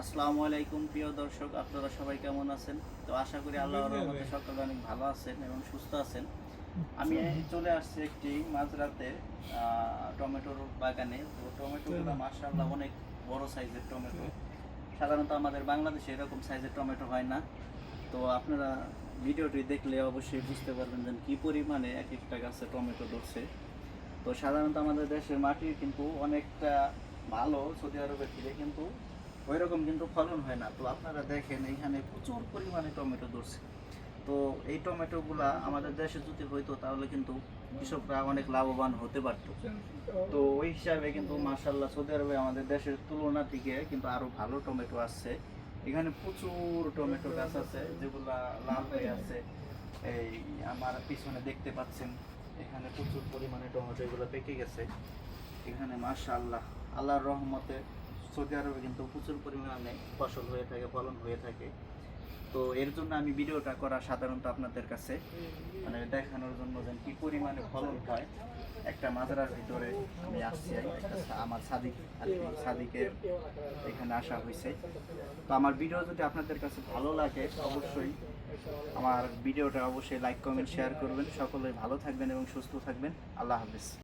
আসসালামু আলাইকুম প্রিয় দর্শক, আপনারা সবাই কেমন আছেন? তো আশা করি আল্লাহর রহমতে সকলে অনেক ভালো আছেন এবং সুস্থ আছেন। আমি চলে আসছি একটি মাঝরাতে টমেটোর বাগানে। তো টমেটোগুলো মাশাআল্লাহ অনেক বড় সাইজের টমেটো। সাধারণত আমাদের বাংলাদেশে এরকম সাইজের টমেটো হয় না। তো আপনারা ভিডিওটি দেখলে অবশ্যই বুঝতে পারবেন যে কী পরিমাণে এক একটা গাছে টমেটো ধরছে। তো সাধারণত আমাদের দেশের মাটি কিন্তু অনেকটা ভালো, সৌদি আরবের থেকে কিন্তু ওইরকম কিন্তু ফলন হয় না। তো আপনারা দেখেন এইখানে প্রচুর পরিমাণে টমেটো ধরছে। তো এই টমেটোগুলা আমাদের দেশে যদি হইতো তাহলে কিন্তু কৃষকরা অনেক লাভবান হতে পারত। তো ওই হিসাবে কিন্তু মাশাআল্লাহ সৌদি আরবে আমাদের দেশের তুলনা থেকে কিন্তু আরো ভালো টমেটো আসছে। এখানে প্রচুর টমেটো গাছ আছে যেগুলা লাল হয়ে আছে। এই আমার পিছনে দেখতে পাচ্ছেন এখানে প্রচুর পরিমাণে টমেটো এগুলো পেকে গেছে। এখানে মাশাআল্লাহ আল্লাহর রহমতে সৌদি আরবে কিন্তু প্রচুর পরিমাণে ফসল হয়ে থাকে, ফলন হয়ে থাকে। তো এর জন্য আমি ভিডিওটা করা সাধারণত আপনাদের কাছে মানে দেখানোর জন্য যে কী পরিমাণে ফলন হয় একটা মাজারার ভিতরে আমি আসছি। আমার সাদিক আর কি সাদিকের এখানে আসা হয়েছে। তো আমার ভিডিও যদি আপনাদের কাছে ভালো লাগে অবশ্যই আমার ভিডিওটা অবশ্যই লাইক কমেন্ট শেয়ার করবেন। সকলে ভালো থাকবেন এবং সুস্থ থাকবেন। আল্লাহ হাফেজ।